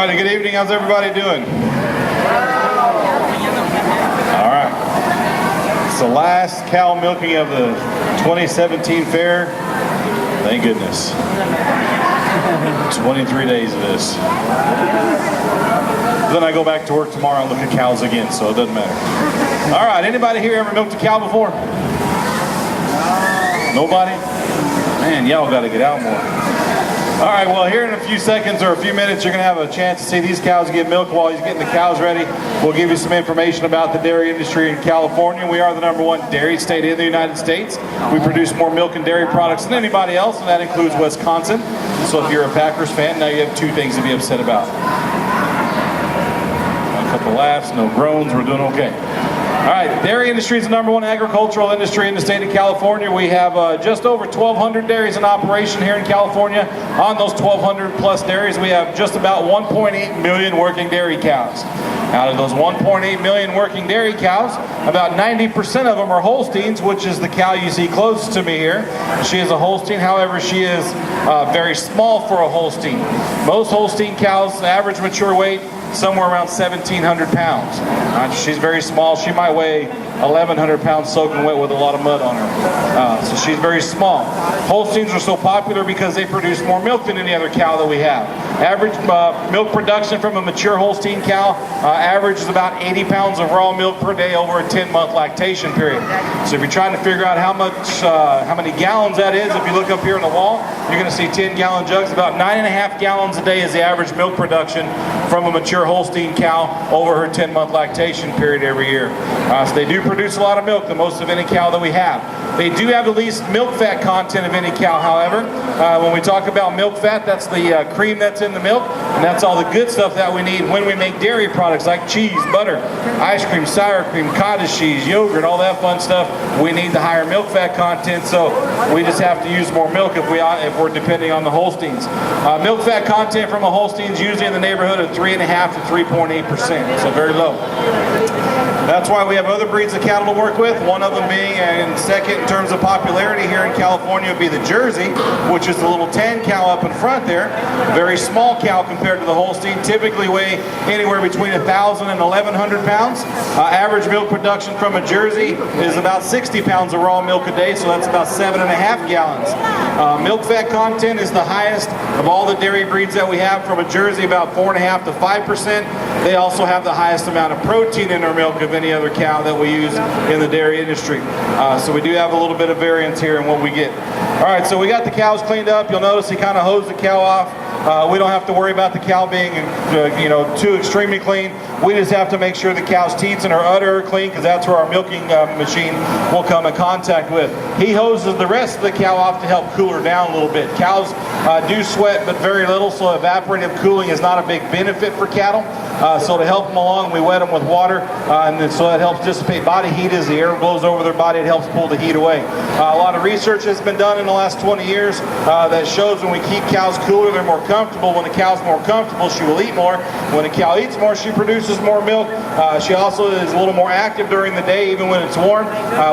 right, good evening. How's everybody doing? All right. It's the last cow milking of the 2017 fair. Thank goodness. 23 days of this. Then I go back to work tomorrow and look at cows again, so it doesn't matter. All right, anybody here ever milked a cow before? Nobody? Man, y'all got to get out more. All right, well, here in a few seconds or a few minutes, you're going to have a chance to see these cows get milked while he's getting the cows ready. We'll give you some information about the dairy industry in California. We are the #1 dairy state in the United States. We produce more milk and dairy products than anybody else, and that includes Wisconsin. So if you're a Packers fan, now you have two things to be upset about. A couple laughs, no groans, we're doing okay. All right, dairy industry is the #1 agricultural industry in the state of California. We have just over 1,200 dairies in operation here in California. On those 1,200 plus dairies, we have just about 1.8 million working dairy cows. Out of those 1.8 million working dairy cows, about 90% of them are Holsteins, which is the cow you see close to me here. She is a Holstein, however, she is very small for a Holstein. Most Holstein cows, the average mature weight, somewhere around 1,700 pounds. She's very small. She might weigh 1,100 pounds soaking wet with a lot of mud on her. So she's very small. Holsteins are so popular because they produce more milk than any other cow that we have. Average milk production from a mature Holstein cow averages about 80 pounds of raw milk per day over a 10-month lactation period. So if you're trying to figure out how many gallons that is, if you look up here on the wall, you're going to see 10-gallon jugs. About 9.5 gallons a day is the average milk production from a mature Holstein cow over her 10-month lactation period every year. So they do produce a lot of milk, the most of any cow that we have. They do have the least milk fat content of any cow, however. When we talk about milk fat, that's the cream that's in the milk, and that's all the good stuff that we need when we make dairy products like cheese, butter, ice cream, sour cream, cottage cheese, yogurt, all that fun stuff. We need the higher milk fat content, so we just have to use more milk if we're depending on the Holsteins. Milk fat content from a Holstein is usually in the neighborhood of 3.5 to 3.8%, so very low. That's why we have other breeds of cattle to work with, one of them being, and second in terms of popularity here in California, would be the Jersey, which is the little tan cow up in front there. Very small cow compared to the Holstein, typically weigh anywhere between 1,000 and 1,100 pounds. Average milk production from a Jersey is about 60 pounds of raw milk a day, so that's about 7.5 gallons. Milk fat content is the highest of all the dairy breeds that we have. From a Jersey, about 4.5 to 5%. They also have the highest amount of protein in their milk of any other cow that we use in the dairy industry. So we do have a little bit of variance here in what we get. All right, so we got the cows cleaned up. You'll notice he kind of hosed the cow off. We don't have to worry about the cow being too extremely clean. We just have to make sure the cow's teats and her udder are clean, because that's where our milking machine will come in contact with. He hoses the rest of the cow off to help cool her down a little bit. Cows do sweat, but very little, so evaporative cooling is not a big benefit for cattle. So to help them along, we wet them with water, and then so that helps dissipate body heat. As the air blows over their body, it helps pull the heat away. A lot of research has been done in the last 20 years that shows when we keep cows cooler, they're more comfortable. When a cow's more comfortable, she will eat more. When a cow eats more, she produces more milk. She also is a little more active during the day, even when it's warm.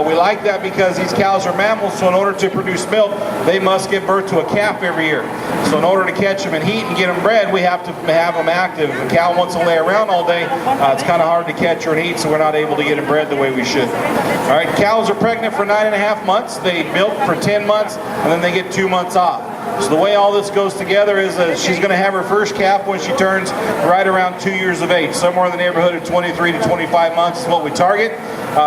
We like that because these cows are mammals, so in order to produce milk, they must give birth to a calf every year. So in order to catch them in heat and get them bred, we have to have them active. If a cow wants to lay around all day, it's kind of hard to catch her in heat, so we're not able to get them bred the way we should. All right, cows are pregnant for 9.5 months. They milk for 10 months, and then they get 2 months off. So the way all this goes together is she's going to have her first calf when she turns right around 2 years of age. Somewhere in the neighborhood of 23 to 25 months is what we target,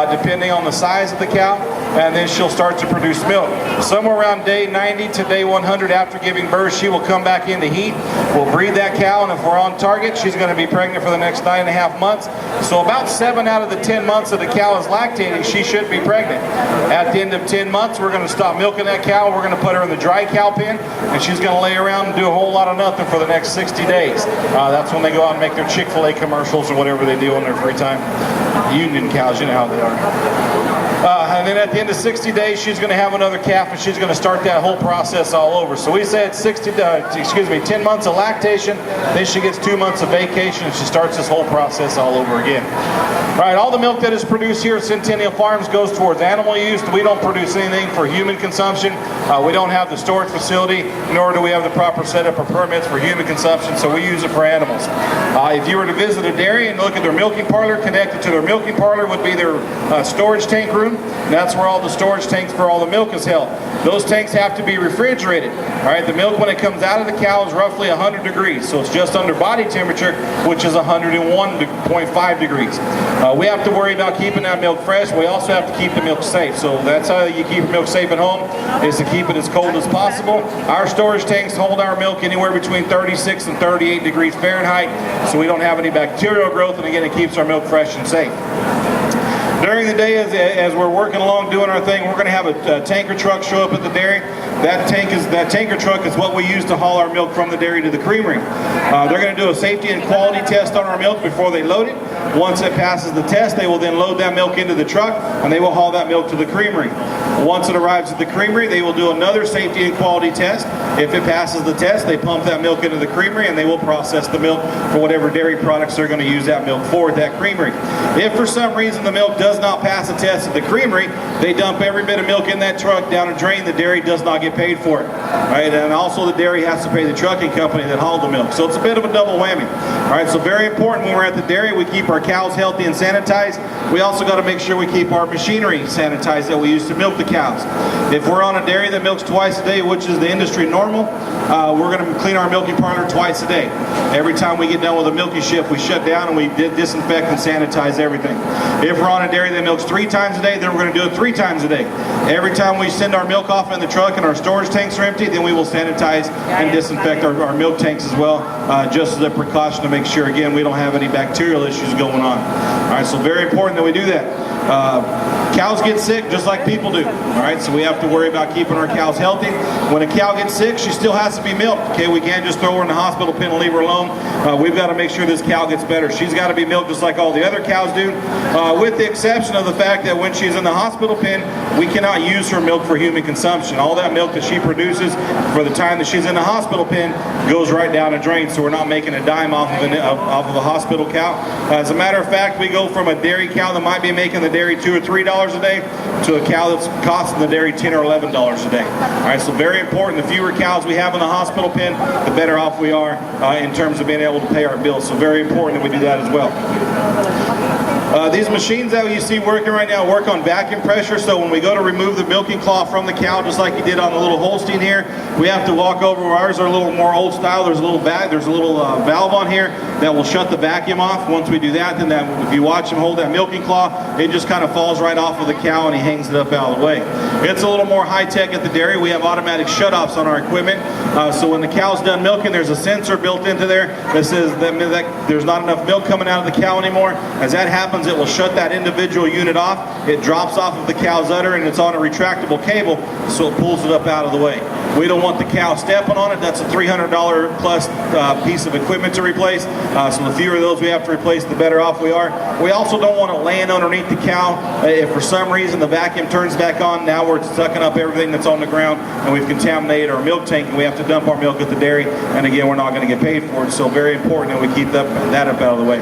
depending on the size of the cow, and then she'll start to produce milk. Somewhere around day 90 to day 100 after giving birth, she will come back into heat. We'll breed that cow, and if we're on target, she's going to be pregnant for the next 9.5 months. So about 7 out of the 10 months that the cow is lactating, she should be pregnant. At the end of 10 months, we're going to stop milking that cow. We're going to put her in the dry cow pen, and she's going to lay around and do a whole lot of nothing for the next 60 days. That's when they go out and make their Chick-fil-A commercials or whatever they do in their free time. Union cows, you know how they are. And then at the end of 60 days, she's going to have another calf, and she's going to start that whole process all over. So we say it's 10 months of lactation, then she gets 2 months of vacation, and she starts this whole process all over again. All right, all the milk that is produced here at Centennial Farms goes towards animal use. We don't produce anything for human consumption. We don't have the storage facility, nor do we have the proper setup or permits for human consumption, so we use it for animals. If you were to visit a dairy and look at their milking parlor, connected to their milking parlor would be their storage tank room. And that's where all the storage tanks for all the milk is held. Those tanks have to be refrigerated. All right, the milk when it comes out of the cow is roughly 100 degrees, so it's just under body temperature, which is 101.5 degrees. We have to worry about keeping that milk fresh. We also have to keep the milk safe. So that's how you keep your milk safe at home, is to keep it as cold as possible. Our storage tanks hold our milk anywhere between 36 and 38 degrees Fahrenheit, so we don't have any bacterial growth, and again, it keeps our milk fresh and safe. During the day, as we're working along doing our thing, we're going to have a tanker truck show up at the dairy. That tanker truck is what we use to haul our milk from the dairy to the creamery. They're going to do a safety and quality test on our milk before they load it. Once it passes the test, they will then load that milk into the truck, and they will haul that milk to the creamery. Once it arrives at the creamery, they will do another safety and quality test. If it passes the test, they pump that milk into the creamery, and they will process the milk for whatever dairy products they're going to use that milk for at that creamery. If for some reason the milk does not pass the test at the creamery, they dump every bit of milk in that truck down a drain. The dairy does not get paid for it. Right? And also the dairy has to pay the trucking company that hauled the milk. So it's a bit of a double whammy. All right, so very important when we're at the dairy, we keep our cows healthy and sanitized. We also got to make sure we keep our machinery sanitized that we use to milk the cows. If we're on a dairy that milks twice a day, which is the industry normal, we're going to clean our milking parlor twice a day. Every time we get done with a milking shift, we shut down and we disinfect and sanitize everything. If we're on a dairy that milks 3 times a day, then we're going to do it 3 times a day. Every time we send our milk off in the truck and our storage tanks are empty, then we will sanitize and disinfect our milk tanks as well, just as a precaution to make sure, again, we don't have any bacterial issues going on. All right, so very important that we do that. Cows get sick just like people do. All right, so we have to worry about keeping our cows healthy. When a cow gets sick, she still has to be milked. Okay, we can't just throw her in the hospital pen and leave her alone. We've got to make sure this cow gets better. She's got to be milked just like all the other cows do, with the exception of the fact that when she's in the hospital pen, we cannot use her milk for human consumption. All that milk that she produces for the time that she's in the hospital pen goes right down a drain, so we're not making a dime off of a hospital cow. As a matter of fact, we go from a dairy cow that might be making the dairy $2 or $3 a day to a cow that's costing the dairy $10 or $11 a day. All right, so very important. The fewer cows we have in the hospital pen, the better off we are in terms of being able to pay our bills. So very important that we do that as well. These machines that you see working right now work on vacuum pressure, so when we go to remove the milking cloth from the cow, just like you did on the little Holstein here, we have to walk over. Ours are a little more old style. There's a little valve on here that will shut the vacuum off. Once we do that, then if you watch him hold that milking cloth, it just kind of falls right off of the cow and he hangs it up out of the way. It's a little more high-tech at the dairy. We have automatic shutoffs on our equipment, so when the cow's done milking, there's a sensor built into there that says that there's not enough milk coming out of the cow anymore. As that happens, it will shut that individual unit off. It drops off of the cow's udder and it's on a retractable cable, so it pulls it up out of the way. We don't want the cow stepping on it. That's a $300 plus piece of equipment to replace. So the fewer of those we have to replace, the better off we are. We also don't want it laying underneath the cow. If for some reason the vacuum turns back on, now we're sucking up everything that's on the ground and we've contaminated our milk tank and we have to dump our milk at the dairy. And again, we're not going to get paid for it. So very important that we keep that up out of the way.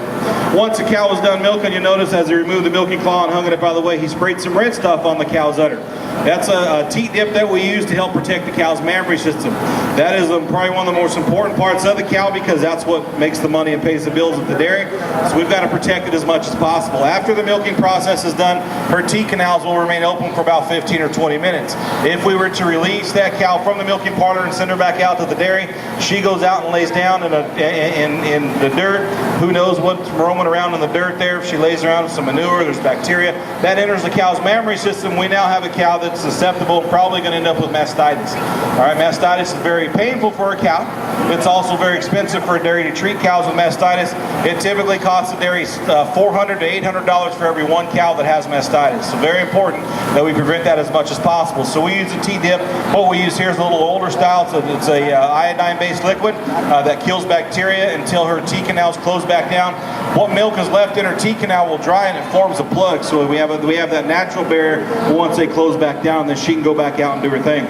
Once the cow is done milking, you notice as he removed the milking claw and hung it up out of the way, he sprayed some red stuff on the cow's udder. That's a teat dip that we use to help protect the cow's mammary system. That is probably one of the most important parts of the cow because that's what makes the money and pays the bills at the dairy. So we've got to protect it as much as possible. After the milking process is done, her teat canals will remain open for about 15 or 20 minutes. If we were to release that cow from the milking parlor and send her back out to the dairy, she goes out and lays down in the dirt. Who knows what's roaming around in the dirt there. If she lays around with some manure, there's bacteria. That enters the cow's mammary system. We now have a cow that's susceptible, probably going to end up with mastitis. All right, mastitis is very painful for a cow. It's also very expensive for a dairy to treat cows with mastitis. It typically costs the dairy $400 to $800 for every one cow that has mastitis. So very important that we prevent that as much as possible. So we use a T-dip. What we use here is a little older style. It's a iodine-based liquid that kills bacteria until her T canals close back down. What milk is left in her T canal will dry and it forms a plug. So we have that natural barrier. Once they close back down, then she can go back out and do her thing.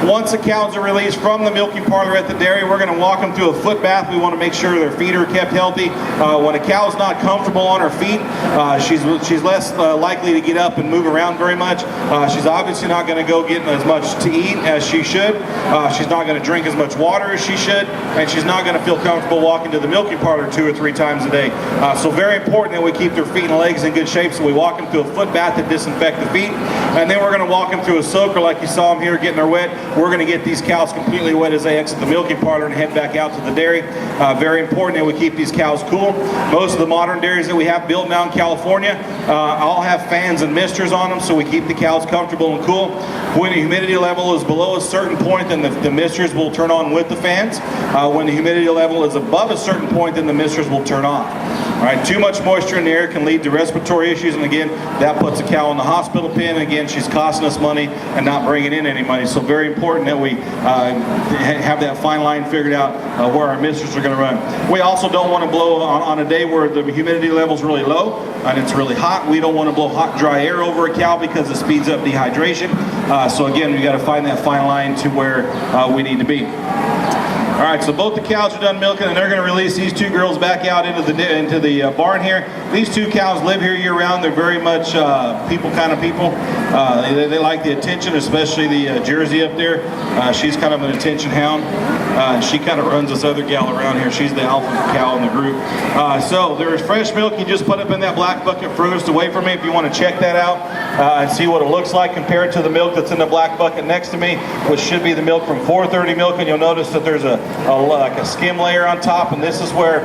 Once the cows are released from the milking parlor at the dairy, we're going to walk them through a foot bath. We want to make sure their feet are kept healthy. When a cow's not comfortable on her feet, she's less likely to get up and move around very much. She's obviously not going to go get as much to eat as she should. She's not going to drink as much water as she should, and she's not going to feel comfortable walking to the milking parlor 2 or 3 times a day. So very important that we keep their feet and legs in good shape. So we walk them through a foot bath to disinfect the feet, and then we're going to walk them through a soaker like you saw them here getting her wet. We're going to get these cows completely wet as they exit the milking parlor and head back out to the dairy. Very important that we keep these cows cool. Most of the modern dairies that we have built now in California all have fans and misters on them, so we keep the cows comfortable and cool. When the humidity level is below a certain point, then the misters will turn on with the fans. When the humidity level is above a certain point, then the misters will turn off. All right, too much moisture in the air can lead to respiratory issues, and again, that puts a cow in the hospital pen. Again, she's costing us money and not bringing in any money. So very important that we have that fine line figured out where our misters are going to run. We also don't want to blow on a day where the humidity level is really low and it's really hot. We don't want to blow hot, dry air over a cow because it speeds up dehydration. So again, we got to find that fine line to where we need to be. All right, so both the cows are done milking, and they're going to release these 2 girls back out into the barn here. These 2 cows live here year-round. They're very much people kind of people. They like the attention, especially the Jersey up there. She's kind of an attention hound. And she kind of runs this other gal around here. She's the alpha cow in the group. So there's fresh milk you just put up in that black bucket furthest away from me if you want to check that out and see what it looks like compared to the milk that's in the black bucket next to me, which should be the milk from 430 Milk. And you'll notice that there's like a skim layer on top, and this is where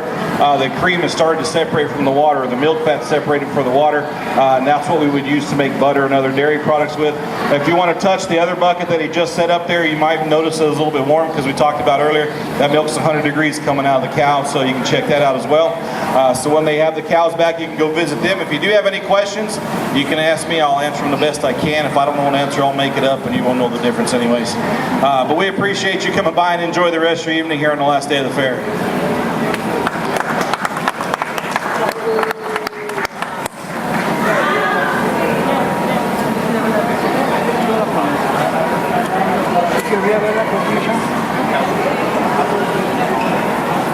the cream is starting to separate from the water, or the milk fat separated from the water, and that's what we would use to make butter and other dairy products with. If you want to touch the other bucket that he just set up there, you might notice it was a little bit warm because we talked about earlier, that milk's 100 degrees coming out of the cow, so you can check that out as well. So when they have the cows back, you can go visit them. If you do have any questions, you can ask me. I'll answer them the best I can. If I don't know an answer, I'll make it up, and you won't know the difference anyways. But we appreciate you coming by and enjoy the rest of your evening here on the last day of the fair.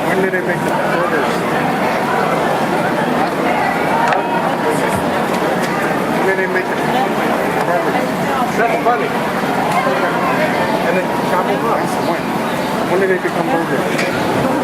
When did they make the orders? When did they make the orders? That's funny. And then chop them up. When did they become burgers?